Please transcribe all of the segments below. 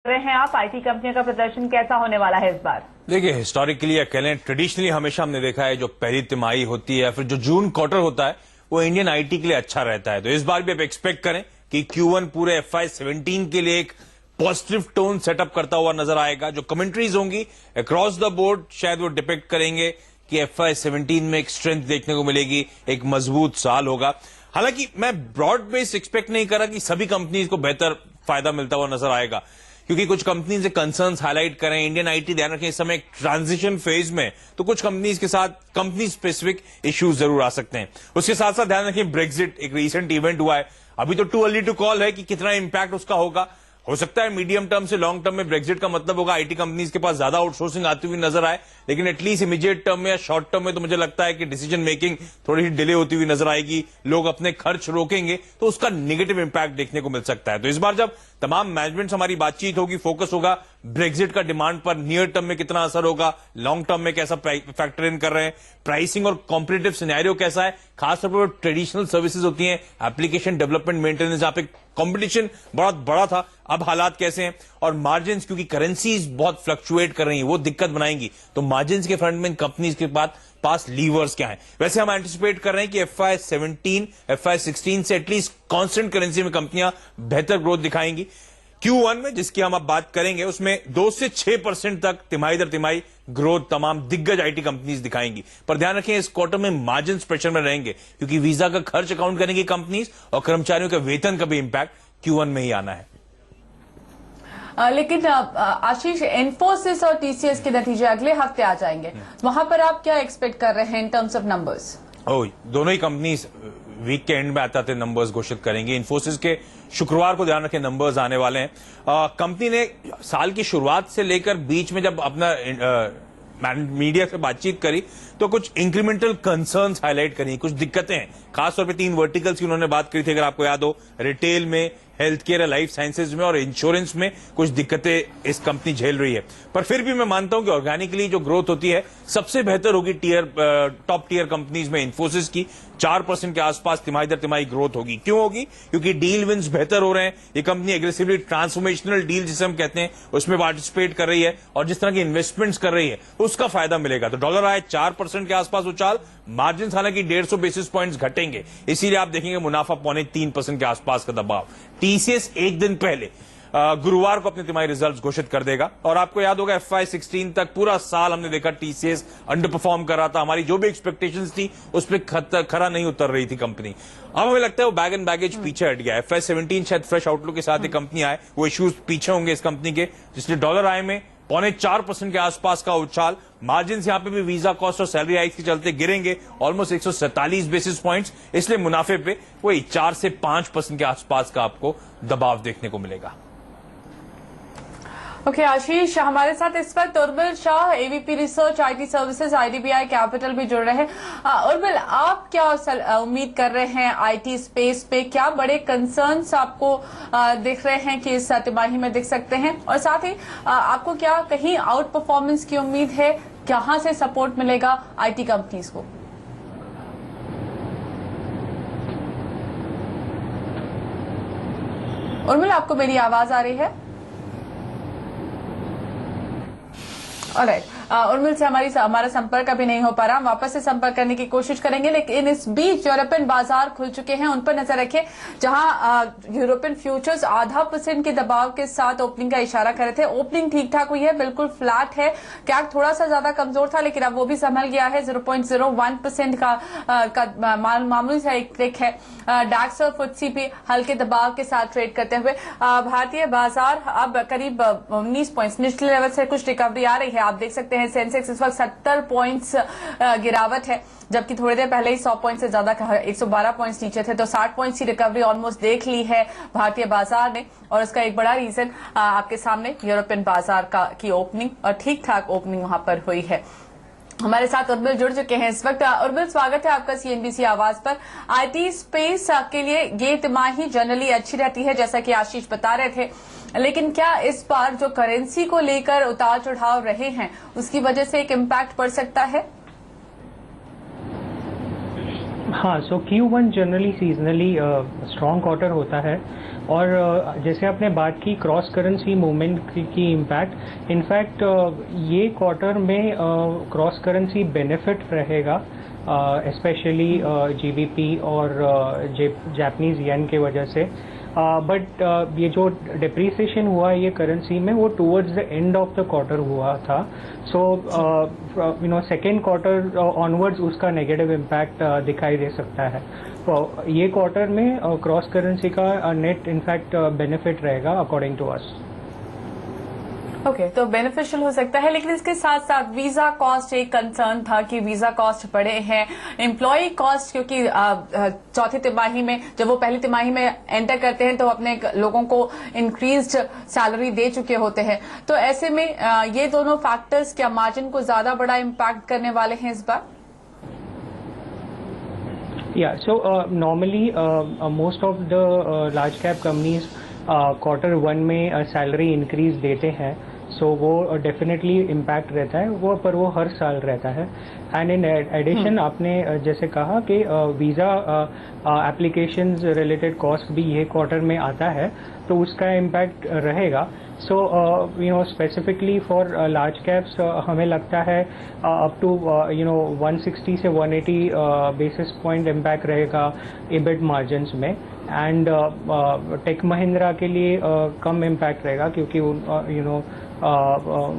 रहे हैं आप, आईटी कंपनियों का प्रदर्शन कैसा होने वाला है इस बार? देखिए, हिस्टोरिकली या कह लें ट्रेडिशनली हमेशा हमने देखा है जो पहली तिमाही होती है फिर जो जून क्वार्टर होता है वो इंडियन आईटी के लिए अच्छा रहता है। तो इस बार भी आप एक्सपेक्ट करें कि Q1 पूरे FY17 के लिए एक पॉजिटिव टोन सेटअप करता हुआ नजर आएगा। जो कमेंट्रीज होंगी अक्रॉस द बोर्ड शायद वो डिपेक्ट करेंगे कि FY17 में एक स्ट्रेंथ देखने को मिलेगी, एक मजबूत साल होगा। हालांकि मैं ब्रॉड बेस एक्सपेक्ट नहीं कर रहा कि सभी कंपनीज को बेहतर फायदा मिलता हुआ नजर आएगा, क्योंकि कुछ कंपनीज से कंसर्न्स हाईलाइट करें। इंडियन आईटी ध्यान रखें इस समय एक ट्रांजिशन फेज में, तो कुछ कंपनीज के साथ कंपनी स्पेसिफिक इश्यूज जरूर आ सकते हैं। उसके साथ साथ ध्यान रखें ब्रेक्जिट एक रीसेंट इवेंट हुआ है, अभी तो टू अर्ली टू कॉल है कि कितना इंपैक्ट उसका होगा। हो सकता है मीडियम टर्म से लॉन्ग टर्म में ब्रेक्जिट का मतलब होगा आईटी कंपनीज के पास ज्यादा आउटसोर्सिंग आती हुई नजर आए, लेकिन एटलीस्ट इमीडिएट टर्म में या शॉर्ट टर्म में तो मुझे लगता है कि डिसीजन मेकिंग थोड़ी सी डिले होती हुई नजर आएगी, लोग अपने खर्च रोकेंगे तो उसका नेगेटिव इंपैक्ट देखने को मिल सकता है। तो इस बार जब तमाम मैनेजमेंट से हमारी बातचीत होगी, फोकस होगा ब्रेक्जिट का डिमांड पर, नियर टर्म में कितना असर होगा, लॉन्ग टर्म में कैसा फैक्टर इन कर रहे हैं, प्राइसिंग और कॉम्पिटिटिव सिनेरियो कैसा है, खासतौर पर ट्रेडिशनल सर्विसेज होती हैं, एप्लीकेशन डेवलपमेंट मेंटेनेंस, जहां पे कंपटीशन बहुत बड़ा था, अब हालात कैसे हैं, और मार्जिन क्योंकि करेंसीज बहुत फ्लक्चुएट कर रही हैं वो दिक्कत बनाएंगी। तो मार्जिन के फ्रंट में कंपनीज के पास लीवर्स क्या हैं। वैसे हम एंटिसिपेट कर रहे हैं कि FY17 FY16 से एटलीस्ट कांस्टेंट करेंसी में कंपनियां बेहतर ग्रोथ दिखाएंगी। Q1 में जिसकी हम अब बात करेंगे उसमें 2 से 6% तक तिमाही दर तिमाही ग्रोथ तमाम दिग्गज आईटी कंपनीज दिखाएंगी। पर ध्यान रखें इस क्वार्टर में मार्जिन प्रेशर में रहेंगे, क्योंकि वीजा का खर्च अकाउंट करेंगी कंपनीज और कर्मचारियों का वेतन का भी इंपैक्ट Q1 में ही आना है। लेकिन आशीष, इन्फोसिस और टीसीएस के नतीजे अगले हफ्ते आ जाएंगे, वहां पर आप क्या एक्सपेक्ट कर रहे हैं इन टर्म्स ऑफ नंबर्स? दोनों ही कंपनीज वीक के एंड में आते नंबर्स घोषित करेंगे। इन्फोसिस के शुक्रवार को ध्यान रखें नंबर्स आने वाले हैं। कंपनी ने साल की शुरुआत से लेकर बीच में जब अपना मीडिया से बातचीत करी तो कुछ इंक्रीमेंटल कंसर्न्स हाईलाइट करी, कुछ दिक्कतें हैं, खासतौर पे 3 वर्टिकल्स की उन्होंने बात करी थी, अगर आपको याद हो, रिटेल में, हेल्थ केयर, लाइफ साइंसेज में और इंश्योरेंस में कुछ दिक्कतें इस कंपनी झेल रही है। पर फिर भी मैं मानता हूं कि ऑर्गेनिकली जो ग्रोथ होती है सबसे बेहतर होगी टॉप टीयर कंपनीज में। इन्फोसिस की 4% के आसपास तिमाही दर तिमाही ग्रोथ होगी। क्यों होगी? क्योंकि डील विंस बेहतर हो रहे हैं, ये कंपनी एग्रेसिवली ट्रांसफॉर्मेशनल डील जिसे हम कहते हैं उसमें पार्टिसिपेट कर रही है और जिस तरह की इन्वेस्टमेंट्स कर रही है उसका फायदा मिलेगा। तो डॉलर आए 4% के आसपास उछाल, मार्जिन हालांकि 150 बेसिस पॉइंट्स घटेंगे, इसीलिए आप देखेंगे मुनाफा 2.3% के आसपास का दबाव। टीसीएस एक दिन पहले गुरुवार को अपने तिमाही रिजल्ट्स घोषित कर देगा, और आपको याद होगा FY16 तक पूरा साल हमने देखा टीसीएस अंडर परफॉर्म कर रहा था, हमारी जो भी एक्सपेक्टेशंस थी उस पर खरा नहीं उतर रही थी कंपनी। अब हमें लगता है वो बैग एंड बैगेज पीछे हट गया। FY17 शायद फ्रेश आउटलुक के साथ ये कंपनी आए, वो इश्यूज पीछे होंगे इस कंपनी के, जिसलिए डॉलर आय में 4.5% के आसपास का उछाल। मार्जिन यहां पे भी वीजा कॉस्ट और सैलरी हाइक्स के चलते गिरेंगे ऑलमोस्ट 147 बेसिस पॉइंट्स, इसलिए मुनाफे पे वही 4 से 5% के आसपास का आपको दबाव देखने को मिलेगा। ओके आशीष, हमारे साथ इस वक्त Urmil Shah, AVP research IT services IDBI capital भी जुड़ रहे हैं। उर्मिल, आप क्या उम्मीद कर रहे हैं आईटी स्पेस पे? क्या बड़े कंसर्न्स आपको दिख रहे हैं कि इस तिमाही में दिख सकते हैं, और साथ ही आपको क्या कहीं आउट परफॉर्मेंस की उम्मीद है? कहां से सपोर्ट मिलेगा आईटी कंपनीज को? उर्मिल, आपको मेरी आवाज आ रही है? ऑलराइट, उर्मिल से हमारा संपर्क अभी नहीं हो पा रहा, हम वापस से संपर्क करने की कोशिश करेंगे। लेकिन इस बीच यूरोपियन बाजार खुल चुके हैं, उन पर नजर रखें, जहां यूरोपियन फ्यूचर्स 0.5% के दबाव के साथ ओपनिंग का इशारा कर रहे थे। ओपनिंग ठीक ठाक हुई है, बिल्कुल फ्लैट है, कैक थोड़ा सा ज्यादा कमजोर था लेकिन अब वो भी संभल गया है। 0.01% का मामूली सा एक क्लिक है। डैक्स और फुटसी भी हल्के दबाव के साथ ट्रेड करते हुए भारतीय बाजार अब करीब 19 पॉइंट्स निचले लेवल से कुछ रिकवरी आ रही है। आप देख सकते हैं सेंसेक्स इस वक्त 70 पॉइंट्स गिरावट है, जबकि थोड़ी देर पहले ही 100 पॉइंट से ज्यादा 112 पॉइंट्स नीचे थे। तो 60 पॉइंट्स की रिकवरी ऑलमोस्ट देख ली है भारतीय बाजार ने, और इसका एक बड़ा रीजन आपके सामने यूरोपियन बाजार की ओपनिंग और ठीक ठाक ओपनिंग वहां पर हुई है। हमारे साथ उर्मिल जुड़ चुके हैं इस वक्त। उर्मिल, स्वागत है आपका CNBC आवाज पर। आईटी स्पेस के लिए ये तिमाही जनरली अच्छी रहती है, जैसा कि आशीष बता रहे थे, लेकिन क्या इस बार जो करेंसी को लेकर उतार चढ़ाव रहे हैं उसकी वजह से एक इम्पैक्ट पड़ सकता है? हाँ, सो Q1 generally seasonally strong quarter होता है और जैसे आपने बात की क्रॉस करेंसी मूवमेंट की इम्पैक्ट, इनफैक्ट ये क्वार्टर में क्रॉस करेंसी बेनिफिट रहेगा, स्पेशली GBP और जापानीज येन के वजह से। बट ये जो डिप्रिसिएशन हुआ ये करेंसी में वो towards the end of the quarter हुआ था। सो सेकेंड क्वार्टर ऑनवर्ड्स उसका नेगेटिव इम्पैक्ट दिखाई दे सकता है। तो ये क्वार्टर में क्रॉस करेंसी का नेट इनफैक्ट बेनिफिट रहेगा अकॉर्डिंग टू अस। ओके, तो बेनिफिशियल हो सकता है, लेकिन इसके साथ साथ वीजा कॉस्ट एक कंसर्न था कि वीजा कॉस्ट बढ़े हैं, एम्प्लॉय कॉस्ट, क्योंकि चौथी तिमाही में जब वो पहली तिमाही में एंटर करते हैं तो अपने लोगों को इंक्रीज्ड सैलरी दे चुके होते हैं। तो ऐसे में ये दोनों फैक्टर्स क्या मार्जिन को ज्यादा बड़ा इम्पैक्ट करने वाले हैं इस बार? Yeah, so normally most of the large cap companies quarter 1 में सैलरी इंक्रीज देते हैं, सो वो डेफिनेटली इम्पैक्ट रहता है वो, पर वो हर साल रहता है। एंड इन एडिशन आपने जैसे कहा कि वीज़ा एप्लीकेशंस रिलेटेड कॉस्ट भी ये क्वार्टर में आता है, तो उसका इम्पैक्ट रहेगा। सो स्पेसिफिकली फॉर लार्ज कैप्स हमें लगता है अप टू 160 से 180 बेसिस पॉइंट इम्पैक्ट रहेगा EBIT मार्जिन्स में। एंड टेक महिंद्रा के लिए कम इम्पैक्ट रहेगा क्योंकि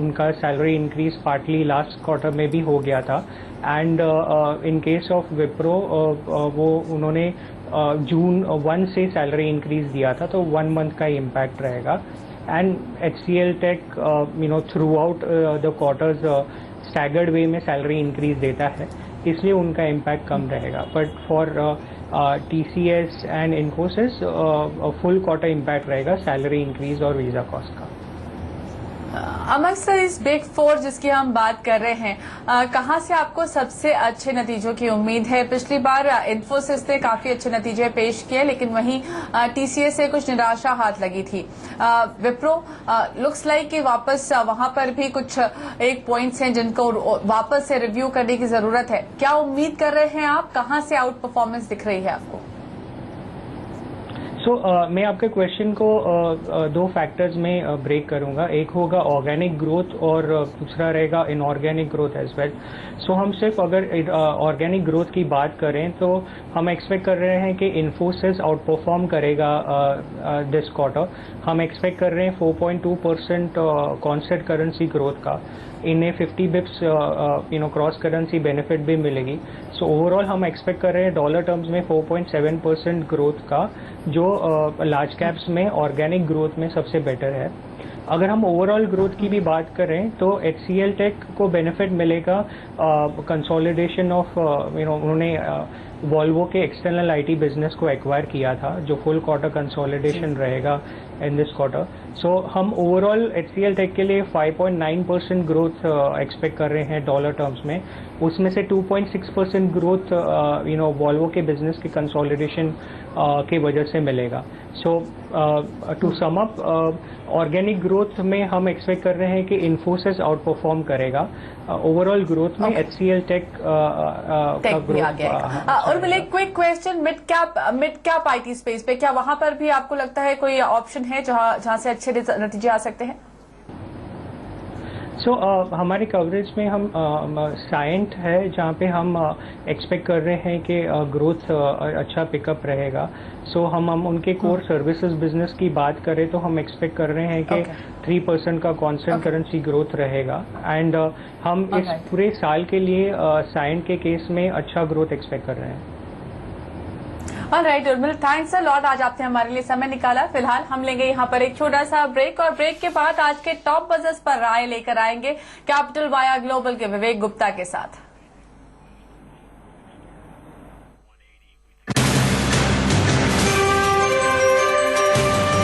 उनका salary increase partly last quarter में भी हो गया था। And in case of Wipro वो उन्होंने जून 1 से सैलरी इंक्रीज दिया था, तो 1 मंथ का इम्पैक्ट रहेगा। And HCL tech throughout the quarters staggered way में सैलरी इंक्रीज देता है, इसलिए उनका इम्पैक्ट कम रहेगा। But for TCS and Infosys full quarter impact रहेगा सैलरी इंक्रीज और वीजा कॉस्ट का। अमंग सर, इस बिग फोर जिसकी हम बात कर रहे हैं, कहां से आपको सबसे अच्छे नतीजों की उम्मीद है? पिछली बार इन्फोसिस ने काफी अच्छे नतीजे पेश किए, लेकिन वहीं TCS से कुछ निराशा हाथ लगी थी। विप्रो लुक्स लाइक कि वापस वहां पर भी कुछ एक पॉइंट्स हैं जिनको वापस से रिव्यू करने की जरूरत है। क्या उम्मीद कर रहे हैं आप? कहां से आउट परफॉर्मेंस दिख रही है आपको? सो मैं आपके क्वेश्चन को दो फैक्टर्स में ब्रेक करूंगा। एक होगा ऑर्गेनिक ग्रोथ और दूसरा रहेगा इनऑर्गेनिक ग्रोथ एज वेल। सो हम सिर्फ अगर ऑर्गेनिक ग्रोथ की बात करें तो हम एक्सपेक्ट कर रहे हैं कि इन्फोसिस आउट परफॉर्म करेगा दिस क्वार्टर। हम एक्सपेक्ट कर रहे हैं 4.2% कॉन्स्टेंट करेंसी ग्रोथ का। इन्हें 50 बिप्स क्रॉस करेंसी बेनिफिट भी मिलेगी। सो ओवरऑल हम एक्सपेक्ट कर रहे हैं डॉलर टर्म्स में 4.7% ग्रोथ का, जो लार्ज कैप्स में ऑर्गेनिक ग्रोथ में सबसे बेटर है। अगर हम ओवरऑल ग्रोथ की भी बात करें तो HCL टेक को बेनिफिट मिलेगा कंसोलिडेशन ऑफ उन्होंने वॉल्वो के एक्सटर्नल IT बिजनेस को एक्वायर किया था, जो फुल क्वार्टर कंसोलिडेशन रहेगा इन दिस क्वार्टर। सो हम ओवरऑल HCL टेक के लिए 5.9% ग्रोथ एक्सपेक्ट कर रहे हैं डॉलर टर्म्स में। उसमें से 2.6% ग्रोथ वॉल्वो के बिजनेस के कंसोलिडेशन के वजह से मिलेगा। So to sum up, organic growth में हम एक्सपेक्ट कर रहे हैं कि इन्फोसिस आउट परफॉर्म करेगा। ओवरऑल ग्रोथ में HCL टेक का ग्रोथ। और एक quick question, mid cap IT space पे क्या वहां पर भी आपको लगता है कोई ऑप्शन है जहां से अच्छे नतीजे आ सकते हैं? सो हमारे कवरेज में हम साइंट है जहाँ पे हम एक्सपेक्ट कर रहे हैं कि ग्रोथ अच्छा पिकअप रहेगा। सो हम उनके कोर सर्विसेज बिजनेस की बात करें तो हम एक्सपेक्ट कर रहे हैं कि 3% का कांस्टेंट करेंसी ग्रोथ रहेगा। एंड हम इस पूरे साल के लिए साइंट के केस में अच्छा ग्रोथ एक्सपेक्ट कर रहे हैं। Alright Urmil, thanks a lot, आज आपने हमारे लिए समय निकाला। फिलहाल हम लेंगे यहाँ पर एक छोटा सा ब्रेक, और ब्रेक के बाद आज के टॉप बजर्स पर राय लेकर आएंगे कैपिटल वाया ग्लोबल के विवेक गुप्ता के साथ।